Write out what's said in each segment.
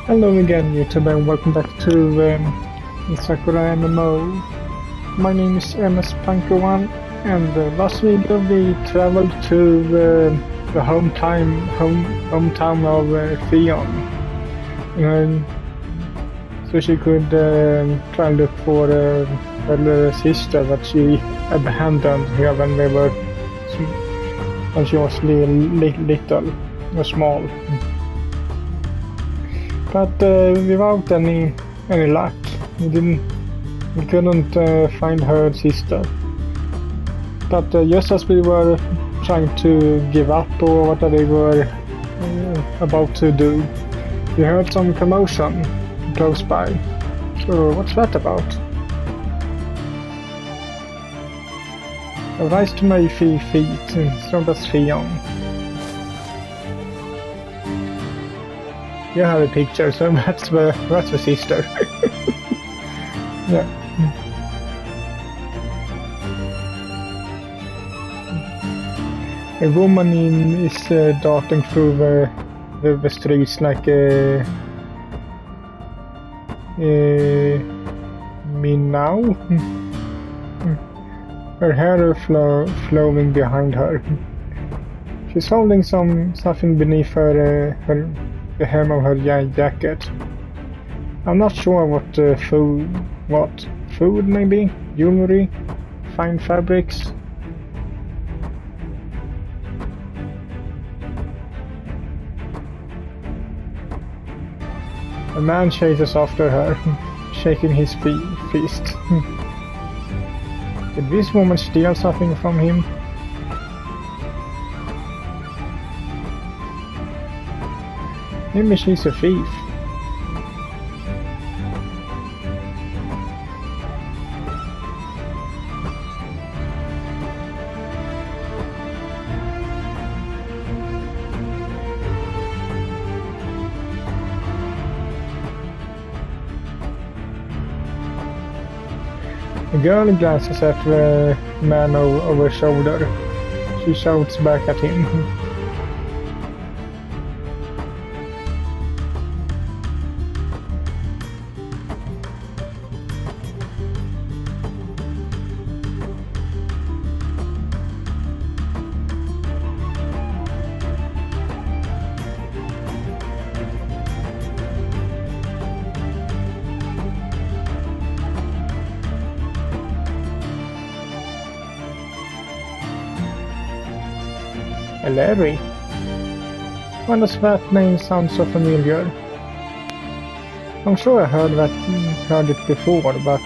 Hello again, YouTube, and welcome back to Sakura MMO. My name is MS-Punker1, and last video we traveled to the hometown of Theon, so she could try and look for her little sister that she abandoned here when she was little or small. But without any luck, we couldn't find her sister. But just as we were trying to give up or what they were about to do, we heard some commotion close by. So what's that about? A rise to my feet, so that's Theon. You have a picture, so that's the sister. Yeah. A woman is darting through the streets like me now. Her hair is flowing behind her. She's holding something beneath the hem of her jacket. I'm not sure what food maybe? Jewelry? Fine fabrics? A man chases after her, shaking his fist. Did this woman steal something from him? Maybe she's a thief. The girl glances at the man over her shoulder. She shouts back at him. Larry? Why does that name sound so familiar? I'm sure I heard it before, but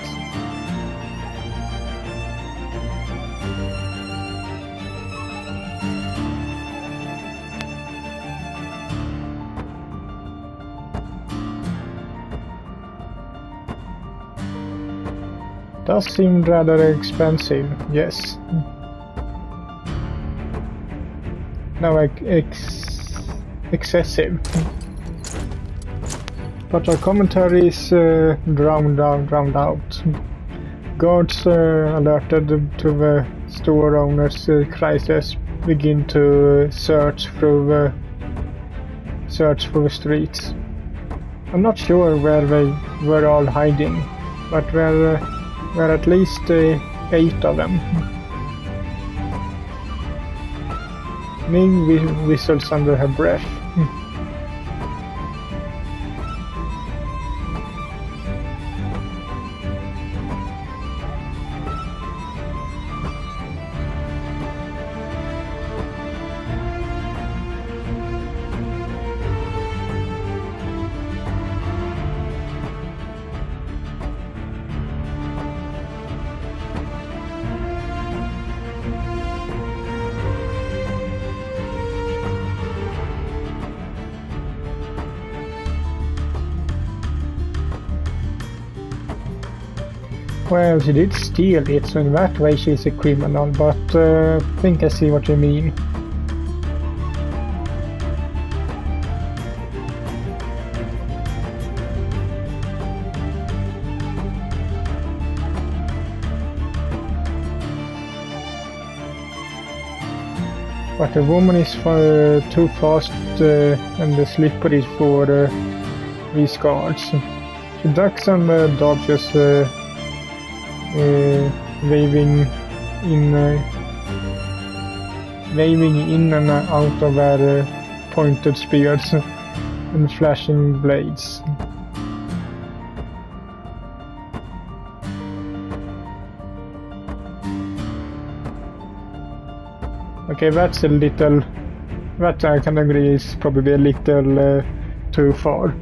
does seem rather expensive, yes. No, excessive. But our commentary is drowned out. Guards alerted to the store owner's crisis begin to search through the streets. I'm not sure where they were all hiding, but there were at least 8 of them. Ming whistles under her breath. Well, she did steal it, so in that way she's a criminal, but I think I see what you mean. But the woman is too fast and slippery for these guards. She ducks and dodges, waving in and out of their pointed spears and flashing blades. Okay, that's a little... That I can agree is probably a little too far.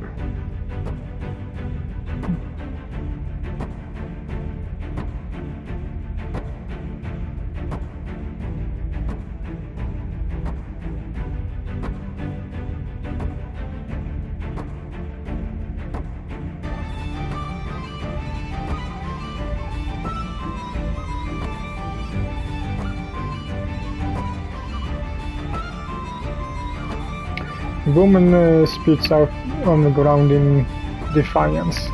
The woman spits out on the ground in defiance.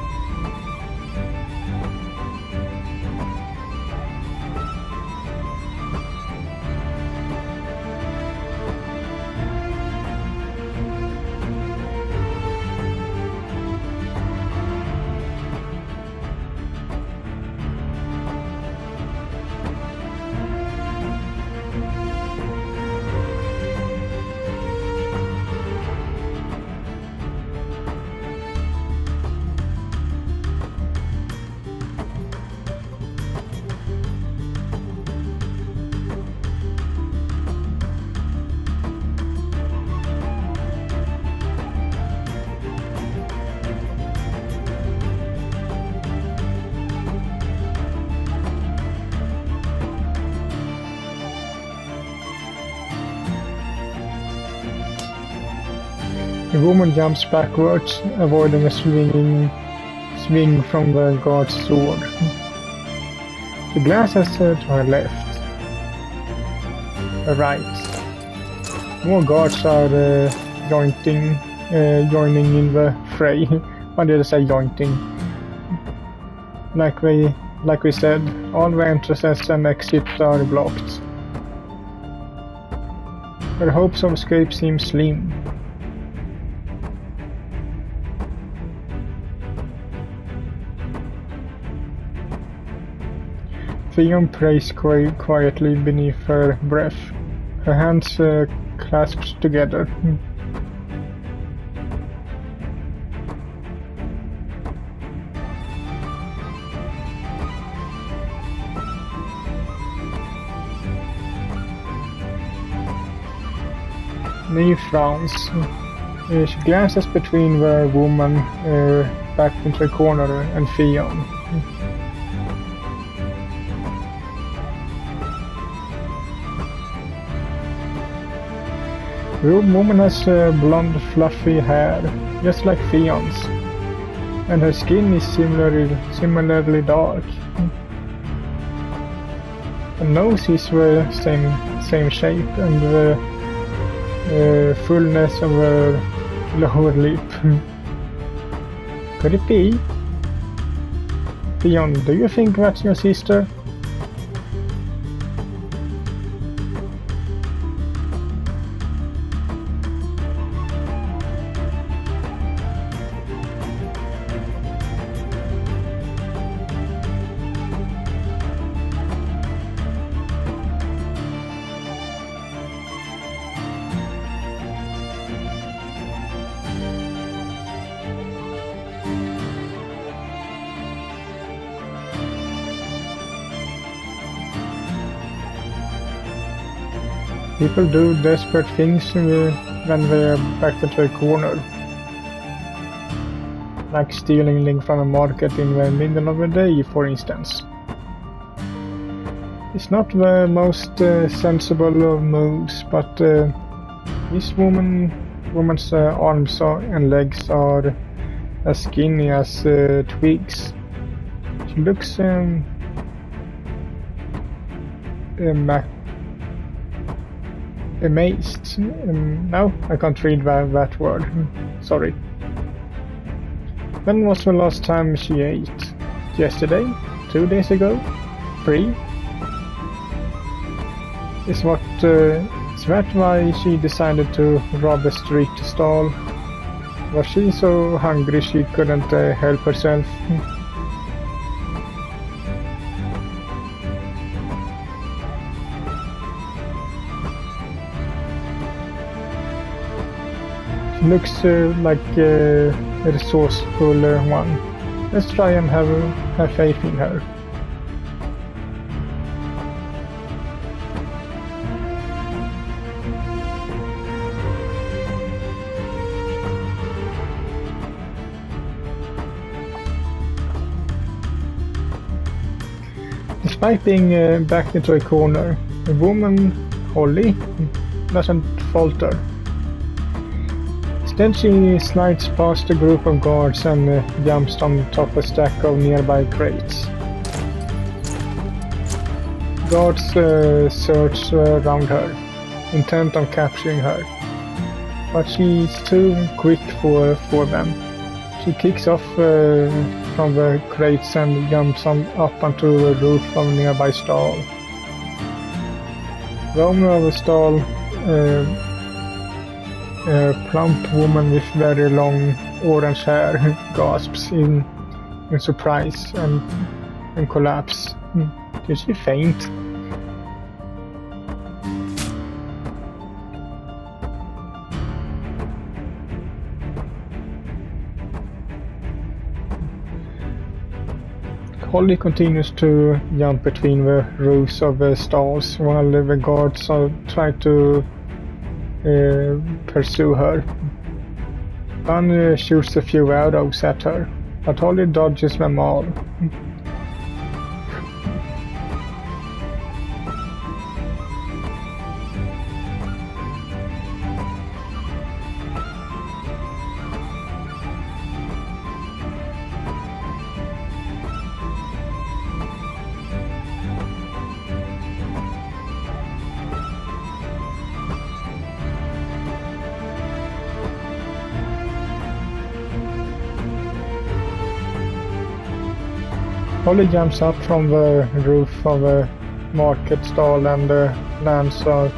The woman jumps backwards, avoiding a swing from the guard's sword. She glances to her left, her right. More guards are joining in the fray. Why did I say joining? Like we said, all the entrances and exits are blocked. Her hopes of escape seem slim. Theon prays quietly beneath her breath, her hands clasped together. Neve frowns. She glances between the woman back into the corner and Theon. The woman has blonde, fluffy hair, just like Theon's, and her skin is similarly dark. Her nose is the same shape, and the fullness of her lower lip. Could it be? Theon, do you think that's your sister? People do desperate things when they're backed into a corner. Like stealing link from a market in the middle of the day, for instance. It's not the most sensible of moves, but this woman's arms and legs are as skinny as twigs. She looks amazed. No, I can't read that word. Sorry. When was the last time she ate? Yesterday? 2 days ago? 3? Is that why she decided to rob a street stall Was she so hungry she couldn't help herself? She looks like a resourceful one. Let's try and have faith in her. Despite being backed into a corner, the woman, Holly, doesn't falter. Instead, she slides past a group of guards and jumps on top of a stack of nearby crates. Guards search around her, intent on capturing her, but she's too quick for them. She kicks off from the crates and jumps up onto the roof of a nearby stall. The owner of the stall, a plump woman with very long orange hair, gasps in surprise and collapse. Did she faint? Holly continues to jump between the roofs of the stalls while the guards try to pursue her. One shoots a few arrows at her, but Holly dodges them all. Holly jumps up from the roof of a market stall and lands on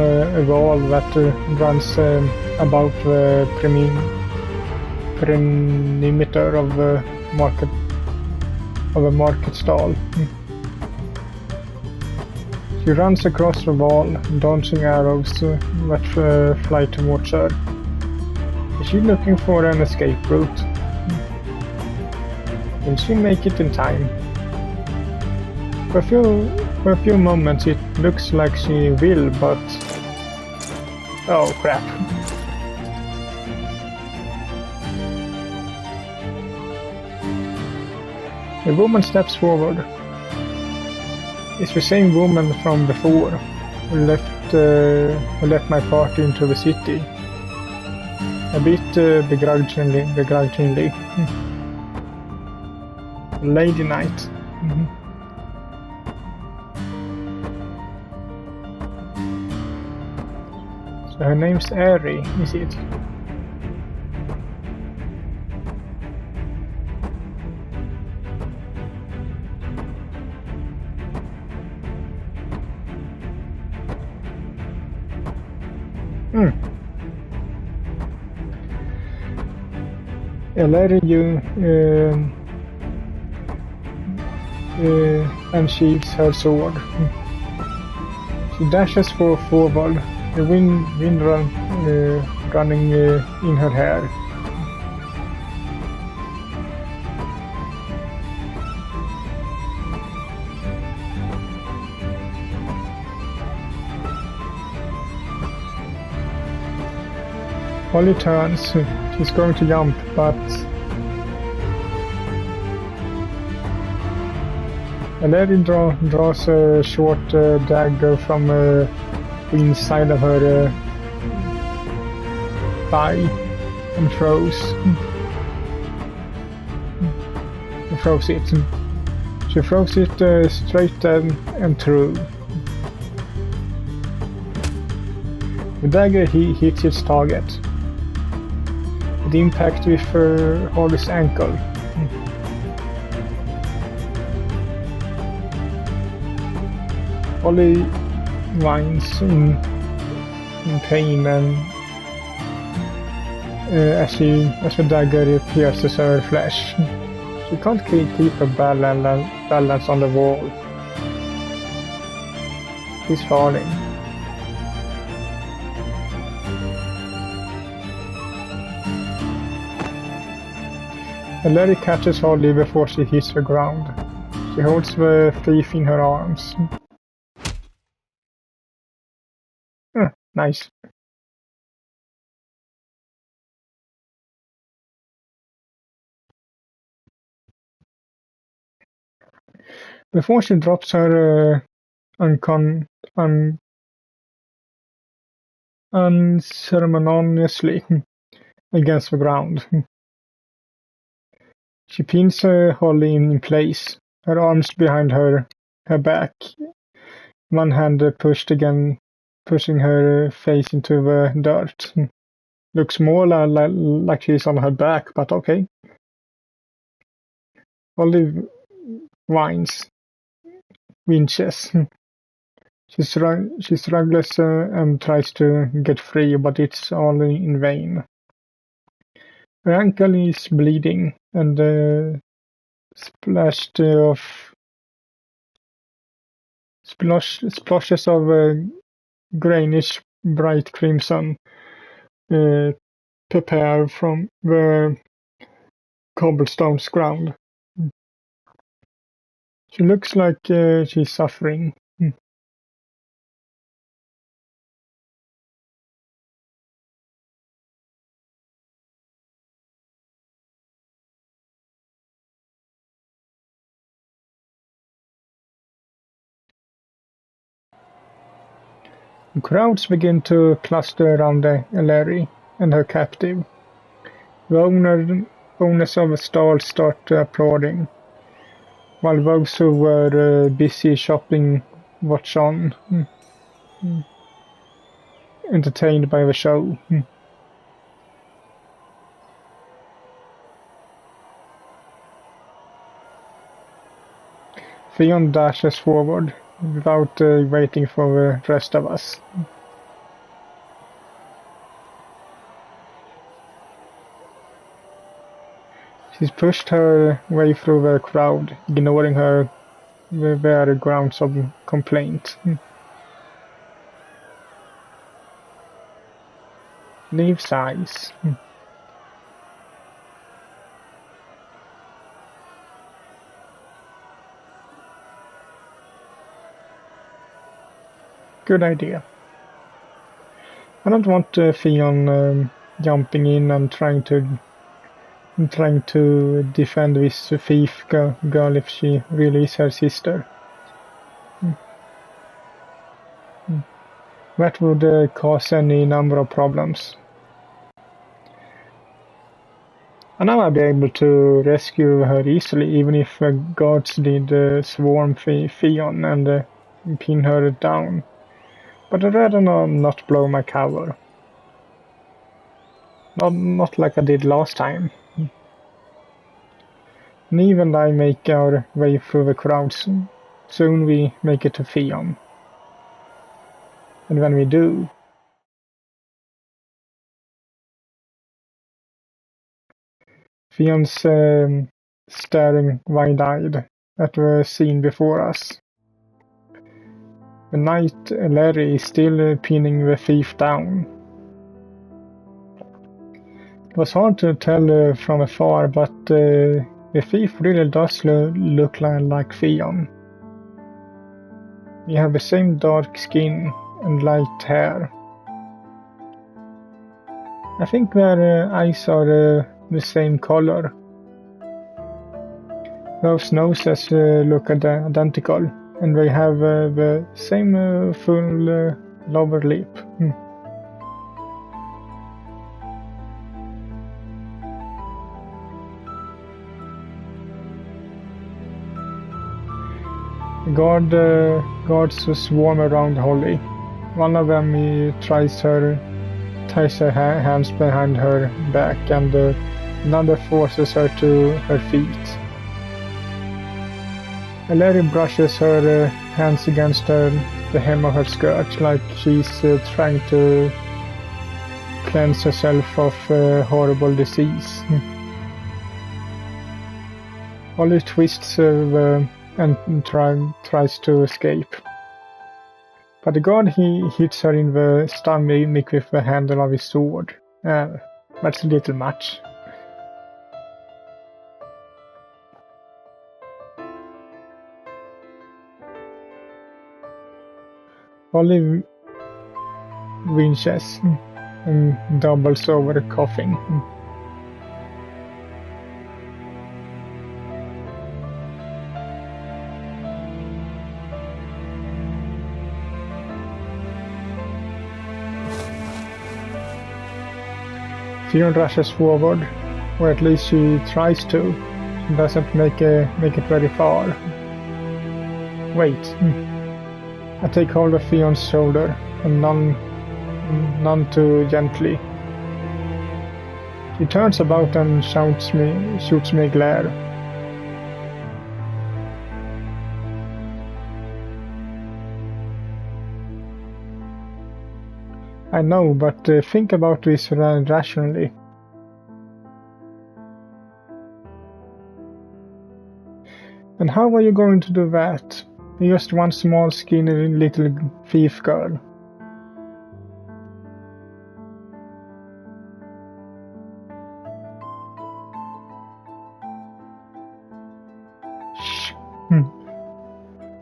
a wall that runs about the perimeter of the market stall. She runs across the wall, dodging arrows that fly towards her. Is she looking for an escape route? Will she make it in time? For a few moments it looks like she will, but... oh crap. The woman steps forward. It's the same woman from before who left my party into the city. A bit begrudgingly. Lady Knight. So her name's Airy, is it? Larry, you unsheathes her sword. She dashes forward, the wind running in her hair. Holly turns. She's going to jump, but Larry draws a short dagger from the inside of her thigh and throws it. She throws it straight and through. The dagger hits its target. The impact with Holly's ankle. Holly whines in pain as the dagger pierces her flesh. She can't keep her balance on the wall. She's falling. Larry catches Holly before she hits the ground. She holds the thief in her arms. Nice. Before she drops her unceremoniously against the ground. She pins Holly in place, her arms behind her back, one hand pushing her face into the dirt. Looks more like she's on her back, but okay. Holly winches. She struggles and tries to get free, but it's all in vain. Her ankle is bleeding, and splashes of greenish bright crimson prepare from the cobblestone's ground. She looks like she's suffering. Crowds begin to cluster around Larry and her captive. The owners of the stalls start applauding, while those who were busy shopping watch on, entertained by the show. Theon dashes forward, without waiting for the rest of us. She's pushed her way through the crowd, ignoring their grounds of complaint. Leave sighs. Good idea. I don't want Theon jumping in and trying to defend this thief girl if she really is her sister. That would cause any number of problems. And now I'll be able to rescue her easily, even if the guards did swarm Theon and pin her down. But I'd rather not blow my cover. Not like I did last time. And even I make our way through the crowds. Soon we make it to Theon. And when we do... Theon's staring wide-eyed at the scene before us. The knight Larry is still pinning the thief down. It was hard to tell from afar, but the thief really does look like Theon. We have the same dark skin and light hair. I think their eyes are the same color. Those noses look identical. And they have the same full lower lip. Guards swarm around Holly. One of them ties her hands behind her back, and another forces her to her feet. Larry brushes her hands against the hem of her skirt, like she's trying to cleanse herself of horrible disease. Ollie twists and tries to escape. But the guard he hits her in the stomach with the handle of his sword. That's a little much. Ollie winches and doubles over, coughing. Theon rushes forward, or at least she tries to. She doesn't make it very far. Wait. I take hold of Theon's shoulder, and none too gently. He turns about and shoots me a glare. I know, but think about this rationally. And how are you going to do that? You're just one small, skinny little thief girl. Shh.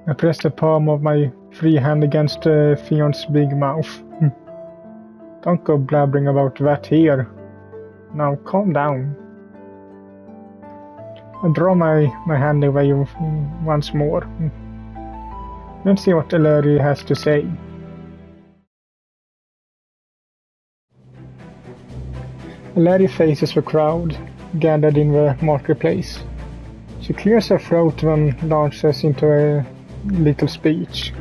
I press the palm of my free hand against Theon's big mouth. Don't go blabbering about that here. Now calm down. I draw my hand away once more. Let's see what Larry has to say. Larry faces the crowd gathered in the marketplace. She clears her throat and launches into a little speech.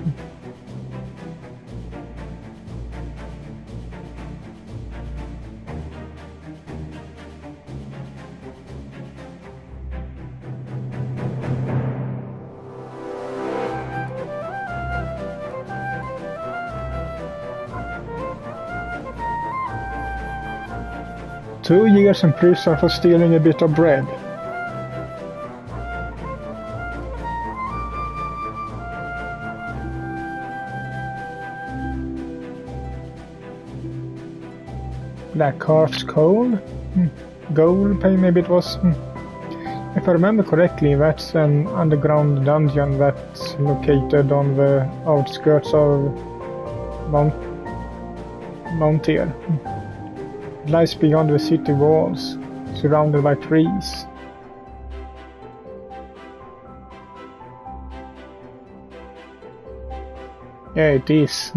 2 years in prison for stealing a bit of bread. Black Calf's Coal? Gold, maybe it was. If I remember correctly, that's an underground dungeon that's located on the outskirts of Mountier. It lies beyond the city walls, surrounded by trees. Yeah, it is.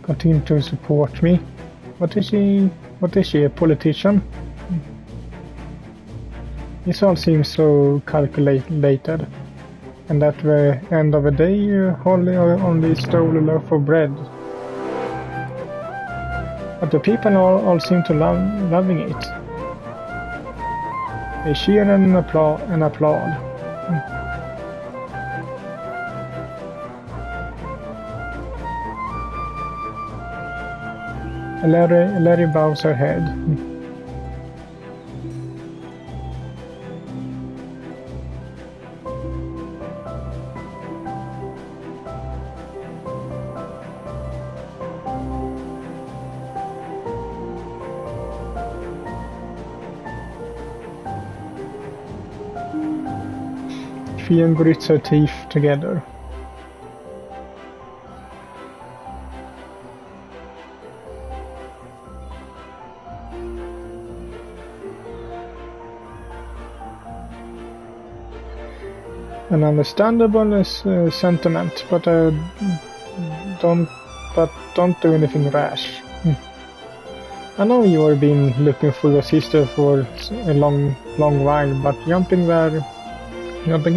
Continue to support me. What is she, a politician? This all seems so calculated. And at the end of the day, Holly only stole a loaf of bread. But the people all seem to loving it. They cheer and applaud. Larry bows her head. Fion grits her teeth together. An understandable sentiment, but don't do anything rash. I know you have been looking for your sister for a long while, but jumping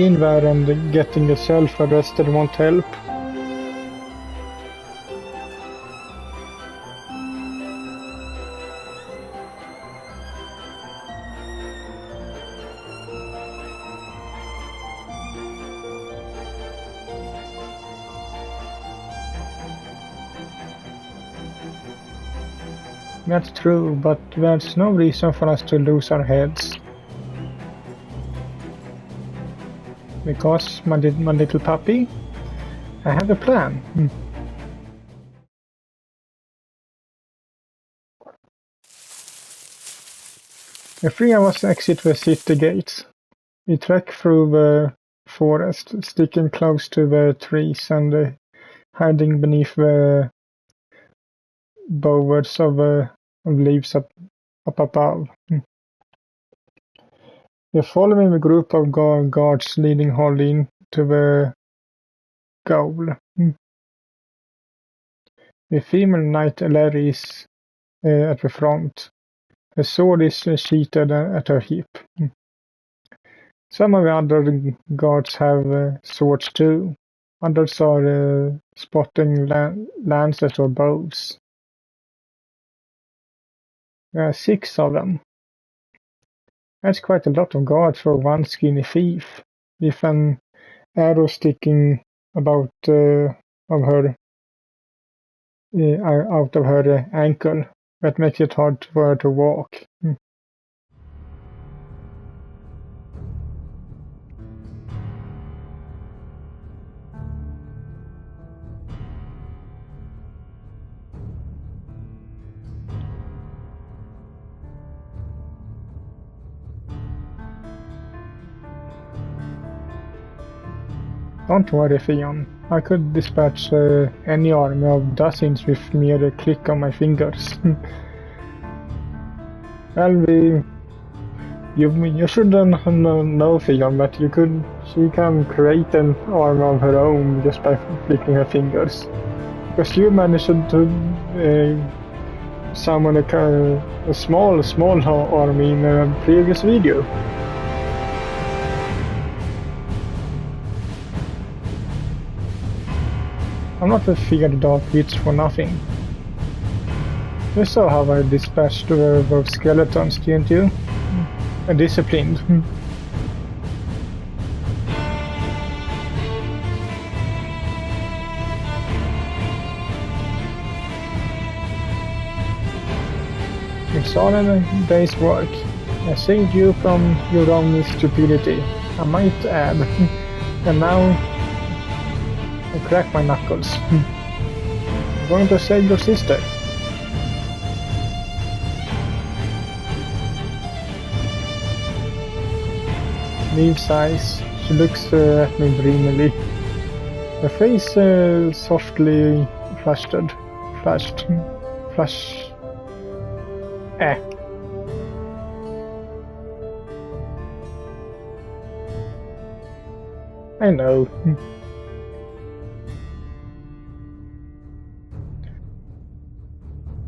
in there and getting yourself arrested won't help. That's true, but there's no reason for us to lose our heads. Because, my little puppy, I have a plan. The three of us exit the city gates. We trek through the forest, sticking close to the trees and hiding beneath the boughs of leaves up above. We're following the group of guards leading Holly to the goal. The female knight Larry is at the front. The sword is sheathed at her hip. Some of the other guards have swords too. Others are spotting lances or bows. There are 6 of them. That's quite a lot of guards for one skinny thief, with an arrow sticking out of her ankle. That makes it hard for her to walk. Don't worry, Theon. I could dispatch any army of dozens with mere click of my fingers. Well, you shouldn't know, Theon, but she can create an army of her own just by flicking her fingers. Because you managed to summon a small army in a previous video. I'm not a feared dark witch for nothing. You saw how I dispatched those skeletons, didn't you? And disciplined. It's all in a day's work. I saved you from your own stupidity, I might add. And now I crack my knuckles. I'm going to save your sister. Liv sighs. She looks at me dreamily. Her face softly flushed. I know.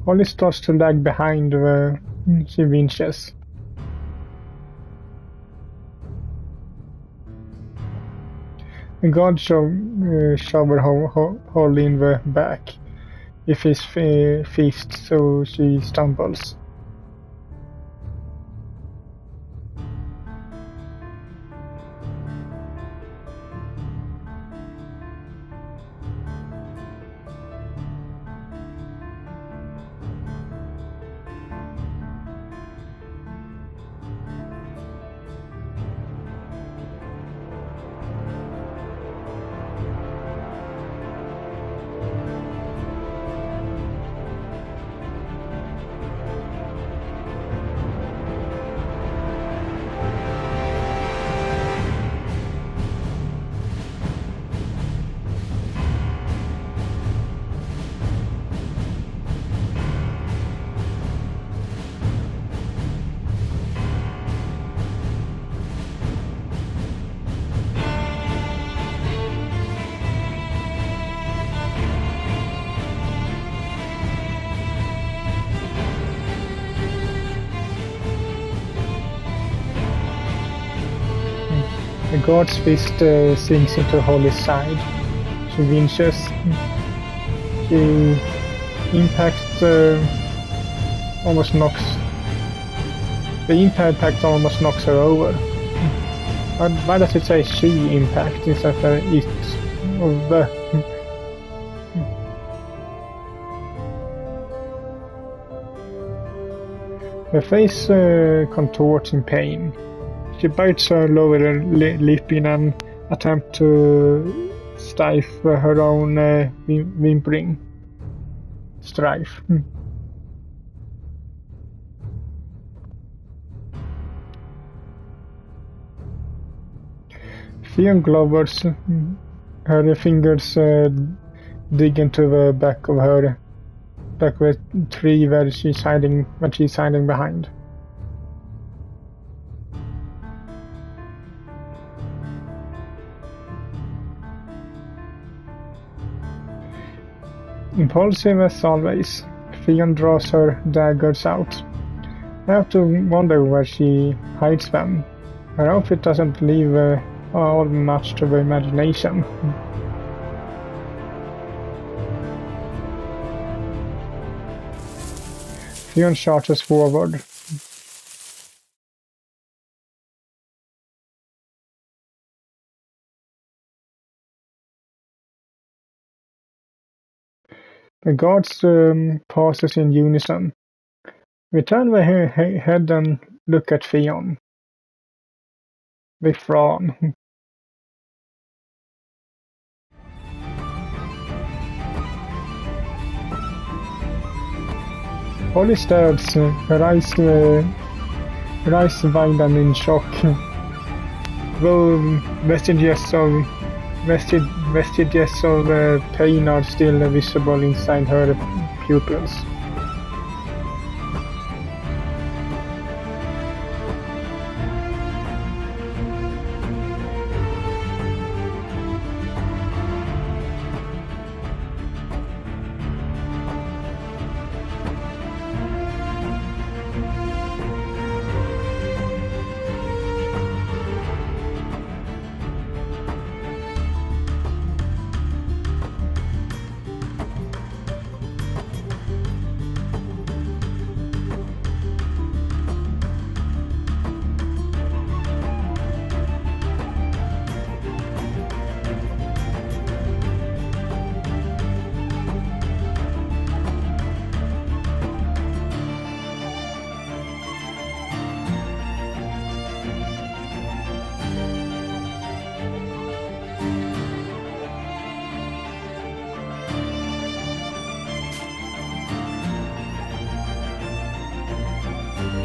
Holly starts to lag behind where she winches. The guard shover Holly in the back with his fist, so she stumbles. God's fist sinks into Holly's side. She winches. The impact almost knocks. The impact almost knocks her over. Why does it say she impact instead of it or the? Her face contorts in pain. She bites her lower lip in an attempt to stifle her own whimpering. Strife. Theon Glover's her fingers dig into the back of a tree where she's hiding behind. Impulsive as always, Theon draws her daggers out. I have to wonder where she hides them. Her outfit doesn't leave all much to the imagination. Theon charges forward. The guards passes in unison. We turn the head and look at Theon. They frown. Holly stares, her eyes widen in shock. Though vestiges of pain are still visible inside her pupils.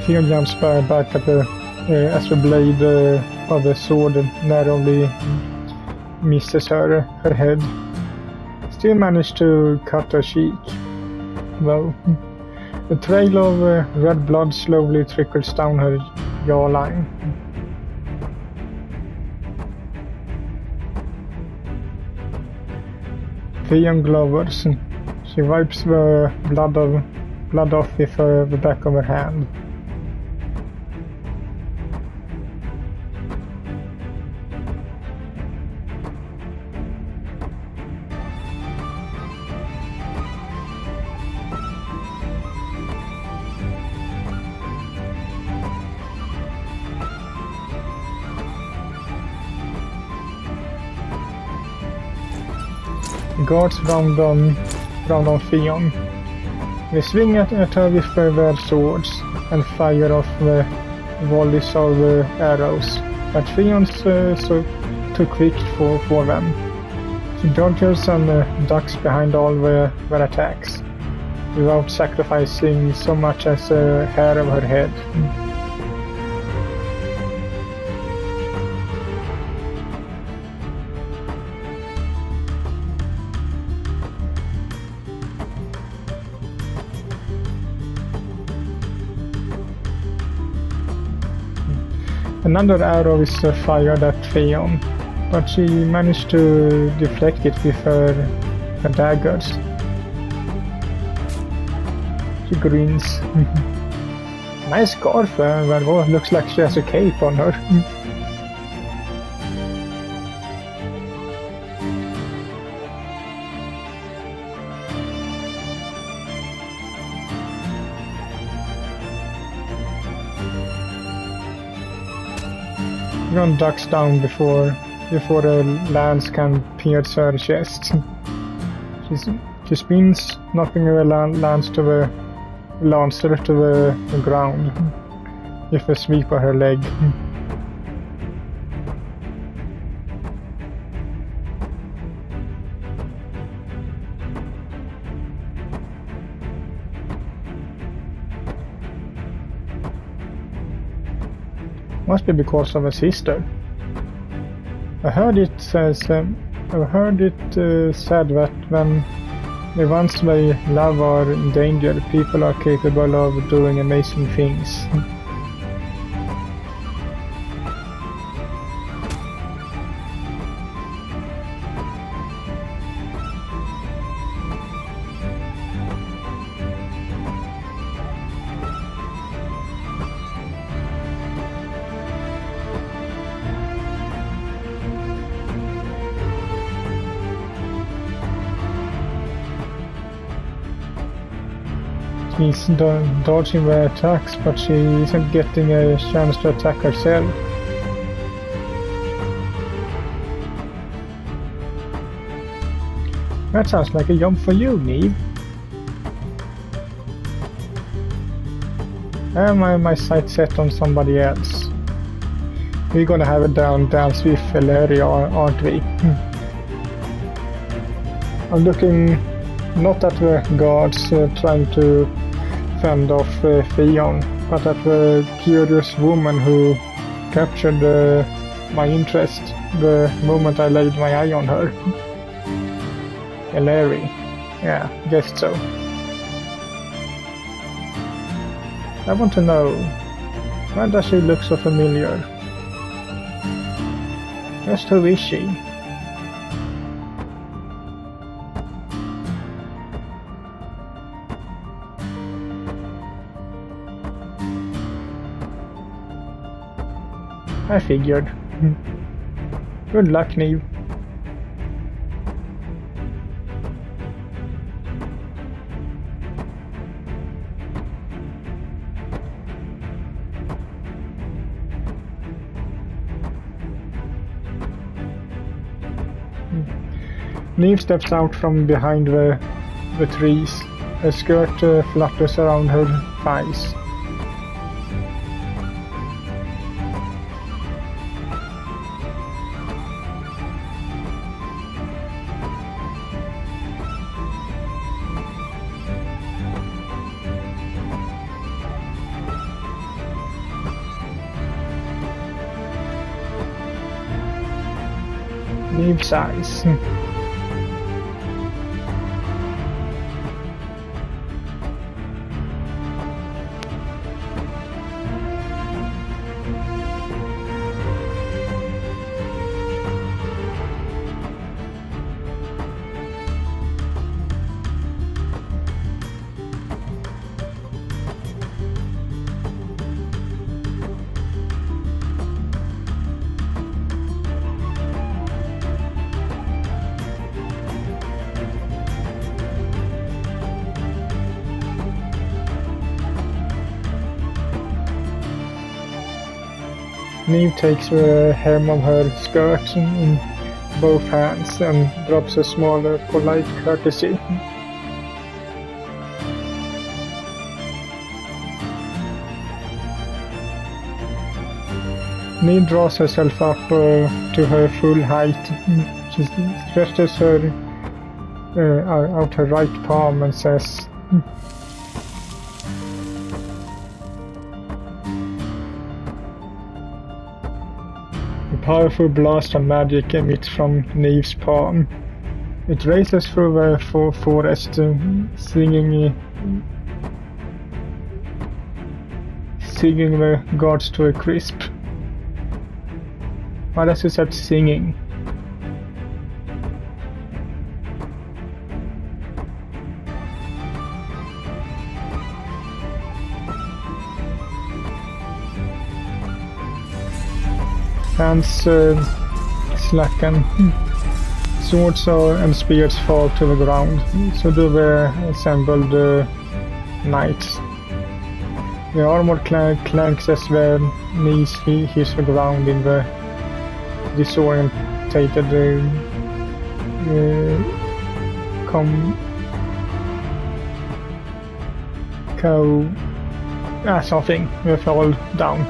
Theon jumps back at as the blade of the sword narrowly misses her head. Still managed to cut her cheek. Well, the trail of red blood slowly trickles down her jawline. Theon Glovers. She wipes the blood off with the back of her hand. Guards round on Theon. They swing at her with their swords and fire off volleys of arrows, but Theon's too quick for them. She dodges and ducks behind all their attacks, without sacrificing so much as a hair of her head. Another arrow is fired at Theon, but she managed to deflect it with her daggers. She grins. Nice scarf, but looks like she has a cape on her. dragon ducks down before the lance can pierce her chest. She spins, knocking the lancer to the ground with a sweep of her leg. Must be because of her sister. I heard it said that when once they love or in danger, people are capable of doing amazing things. She's dodging the attacks, but she isn't getting a chance to attack herself. That sounds like a job for you, Neve. I have my sights set on somebody else. We're gonna have a dance with Valeria, aren't we? I'm looking not at the guards trying to fend off Theon, but at the curious woman who captured my interest the moment I laid my eye on her. Larry. Yeah, guessed so. I want to know, why does she look so familiar? Just who is she? I figured. Good luck, Neve. Neve steps out from behind the trees. Her skirt flutters around her thighs. Neve's eyes. Neve takes the hem of her skirt in both hands and drops a small polite courtesy. Neve draws herself up to her full height. She stretches out her right palm and says, powerful blast of magic emits from Neve's palm. It races through the forest, singing the gods to a crisp. Why does it start singing? Hands slacken. Swords and spears fall to the ground. So do the assembled knights. The armor clanks as their knees hit the ground in the disorientated something fall down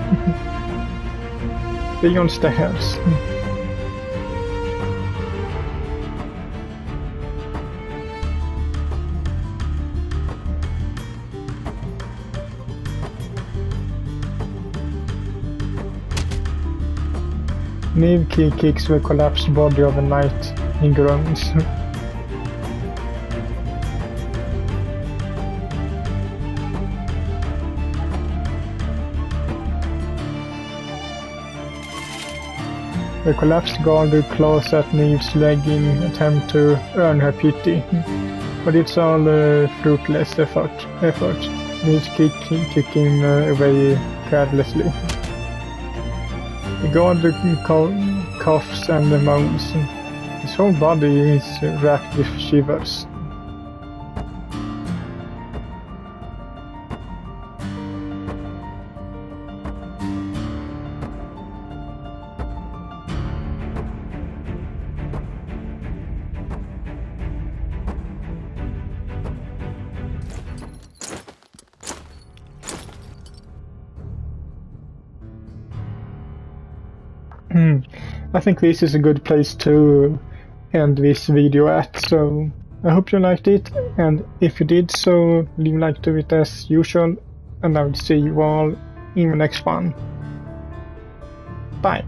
beyond stairs. Neve key kicks the collapsed body of a knight. He groans. The collapsed guard claws at Neve's leg in attempt to earn her pity, but it's all fruitless effort. Neve's kicking away carelessly. The guard coughs and moans. His whole body is racked with shivers. I think this is a good place to end this video at, so I hope you liked it, and if you did so, leave a like to it as usual, and I will see you all in the next one. Bye!